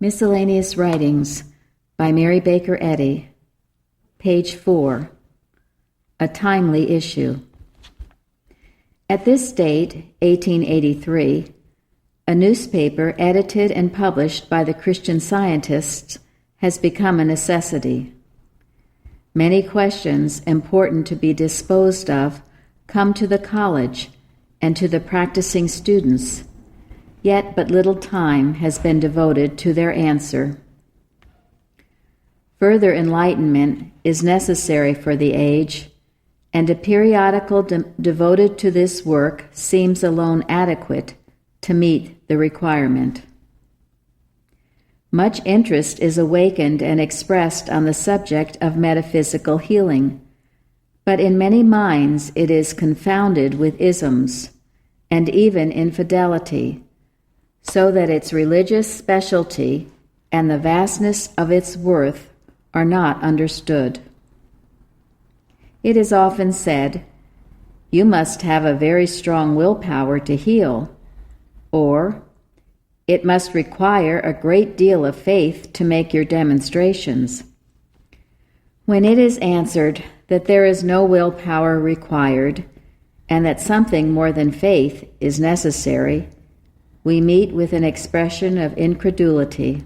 Miscellaneous Writings by Mary Baker Eddy, page 4, a timely issue. At this date, 1883, a newspaper edited and published by the Christian Scientists has become a necessity. Many questions important to be disposed of come to the college and to the practicing students, yet but little time has been devoted to their answer. Further enlightenment is necessary for the age, and a periodical devoted to this work seems alone adequate to meet the requirement. Much interest is awakened and expressed on the subject of metaphysical healing, but in many minds it is confounded with isms and even infidelity, so that its religious specialty and the vastness of its worth are not understood. It is often said, "You must have a very strong willpower to heal," or "It must require a great deal of faith to make your demonstrations." When it is answered that there is no willpower required and that something more than faith is necessary, we meet with an expression of incredulity.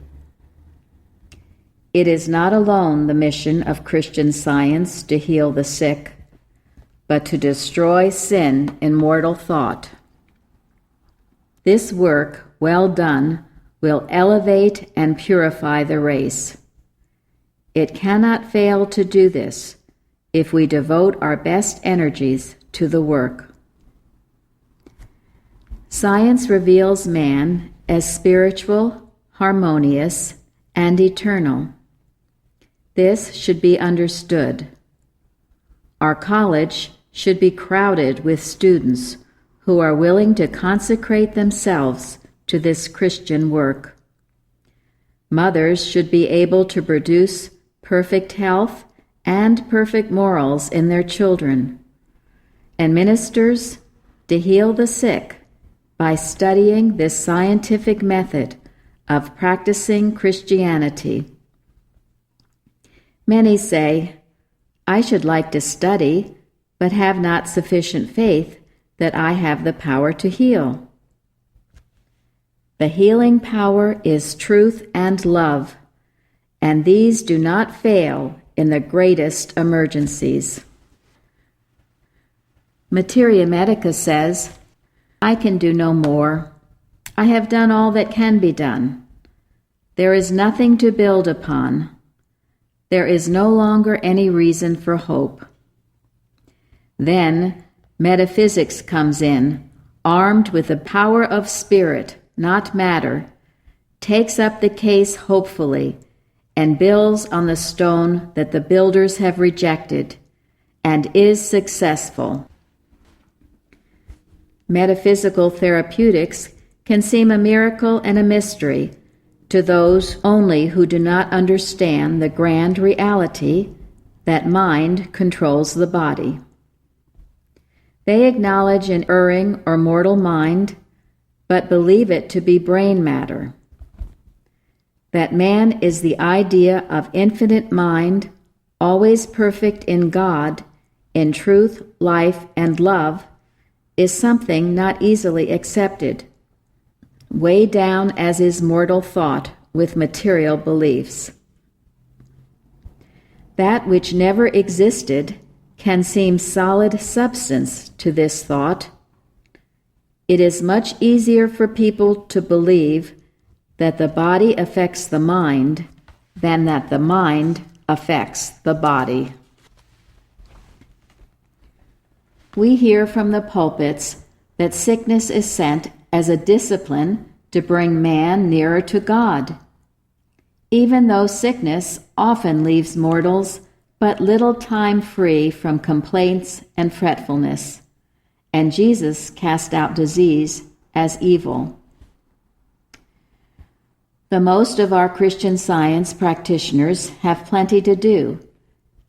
It is not alone the mission of Christian Science to heal the sick, but to destroy sin in mortal thought. This work, well done, will elevate and purify the race. It cannot fail to do this if we devote our best energies to the work. Science reveals man as spiritual, harmonious, and eternal. This should be understood. Our college should be crowded with students who are willing to consecrate themselves to this Christian work. Mothers should be able to produce perfect health and perfect morals in their children, and ministers to heal the sick by studying this scientific method of practicing Christianity. Many say, "I should like to study, but have not sufficient faith that I have the power to heal." The healing power is truth and love, and these do not fail in the greatest emergencies. Materia Medica says, "I can do no more. I have done all that can be done. There is nothing to build upon. There is no longer any reason for hope." Then metaphysics comes in, armed with the power of spirit, not matter, takes up the case hopefully, and builds on the stone that the builders have rejected, and is successful. Metaphysical therapeutics can seem a miracle and a mystery to those only who do not understand the grand reality that mind controls the body. They acknowledge an erring or mortal mind, but believe it to be brain matter. That man is the idea of infinite mind, always perfect in God, in truth, life, and love, is something not easily accepted, weighed down as is mortal thought with material beliefs. That which never existed can seem solid substance to this thought. It is much easier for people to believe that the body affects the mind than that the mind affects the body. We hear from the pulpits that sickness is sent as a discipline to bring man nearer to God, even though sickness often leaves mortals but little time free from complaints and fretfulness, and Jesus cast out disease as evil. The most of our Christian Science practitioners have plenty to do,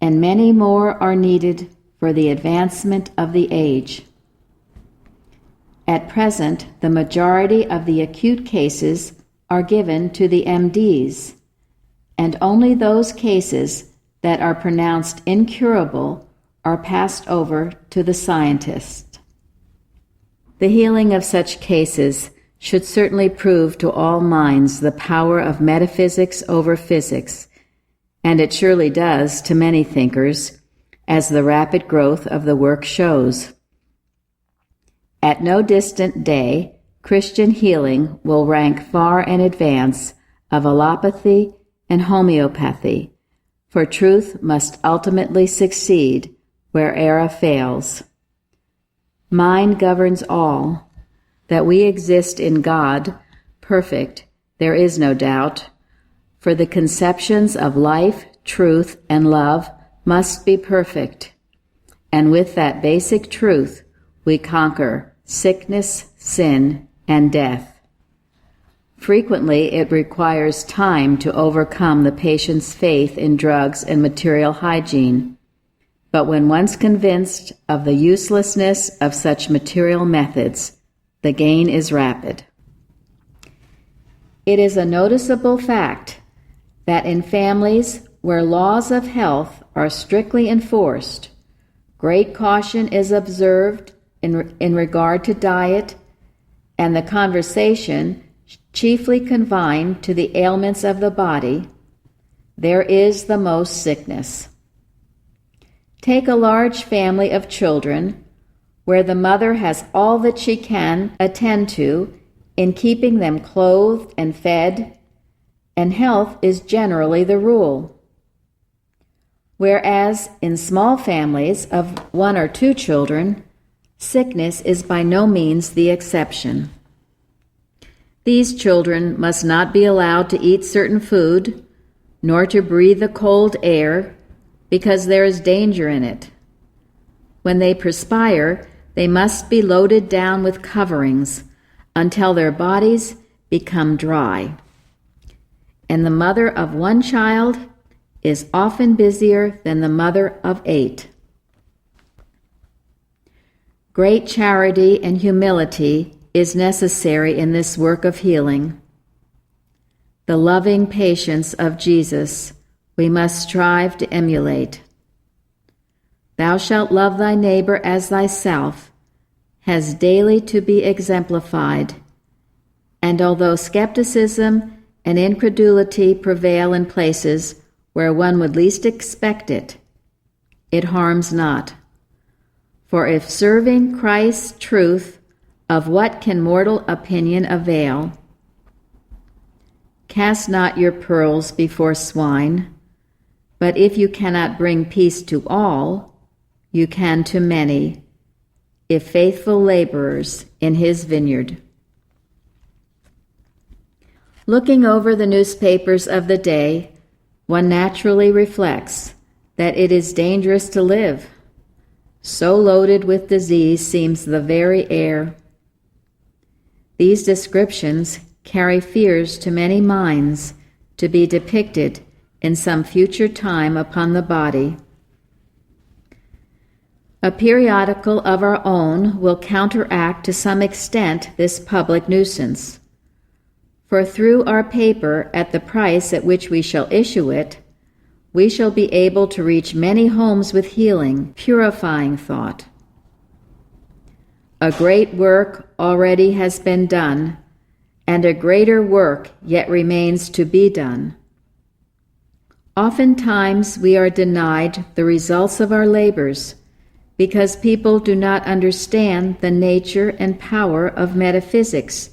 and many more are needed for the advancement of the age. At present, the majority of the acute cases are given to the MDs, and only those cases that are pronounced incurable are passed over to the scientists. The healing of such cases should certainly prove to all minds the power of metaphysics over physics, and it surely does to many thinkers, as the rapid growth of the work shows. At no distant day, Christian healing will rank far in advance of allopathy and homeopathy, for truth must ultimately succeed where error fails. Mind governs all. That we exist in God, perfect, there is no doubt, for the conceptions of life, truth, and love must be perfect, and with that basic truth we conquer sickness, sin, and death. Frequently it requires time to overcome the patient's faith in drugs and material hygiene, but when once convinced of the uselessness of such material methods, the gain is rapid. It is a noticeable fact that in families where laws of health are strictly enforced, great caution is observed in regard to diet, and the conversation chiefly confined to the ailments of the body, there is the most sickness. Take a large family of children where the mother has all that she can attend to in keeping them clothed and fed, and health is generally the rule. Whereas in small families of 1 or 2 children, sickness is by no means the exception. These children must not be allowed to eat certain food, nor to breathe the cold air, because there is danger in it. When they perspire, they must be loaded down with coverings until their bodies become dry. And the mother of 1 child is often busier than the mother of 8. Great charity and humility is necessary in this work of healing. The loving patience of Jesus we must strive to emulate. Thou shalt love thy neighbor as thyself has daily to be exemplified, and although skepticism and incredulity prevail in places where one would least expect it, it harms not. For if serving Christ's truth, of what can mortal opinion avail? Cast not your pearls before swine, but if you cannot bring peace to all, you can to many, if faithful laborers in his vineyard. Looking over the newspapers of the day, one naturally reflects that it is dangerous to live. So loaded with disease seems the very air. These descriptions carry fears to many minds to be depicted in some future time upon the body. A periodical of our own will counteract to some extent this public nuisance. For through our paper, at the price at which we shall issue it, we shall be able to reach many homes with healing, purifying thought. A great work already has been done, and a greater work yet remains to be done. Oftentimes we are denied the results of our labors because people do not understand the nature and power of metaphysics,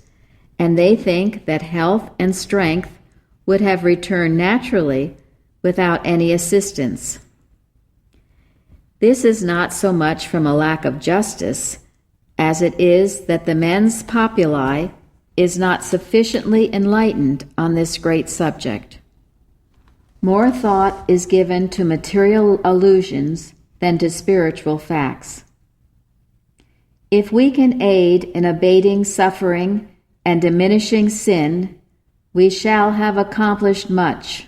and they think that health and strength would have returned naturally without any assistance. This is not so much from a lack of justice as it is that the mens populi is not sufficiently enlightened on this great subject. More thought is given to material allusions than to spiritual facts. If we can aid in abating suffering and diminishing sin, we shall have accomplished much.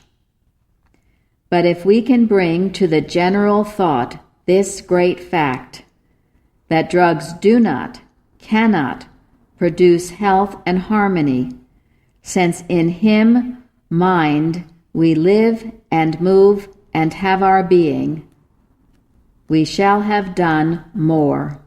But if we can bring to the general thought this great fact, that drugs do not, cannot, produce health and harmony, since in him, mind, we live and move and have our being, we shall have done more.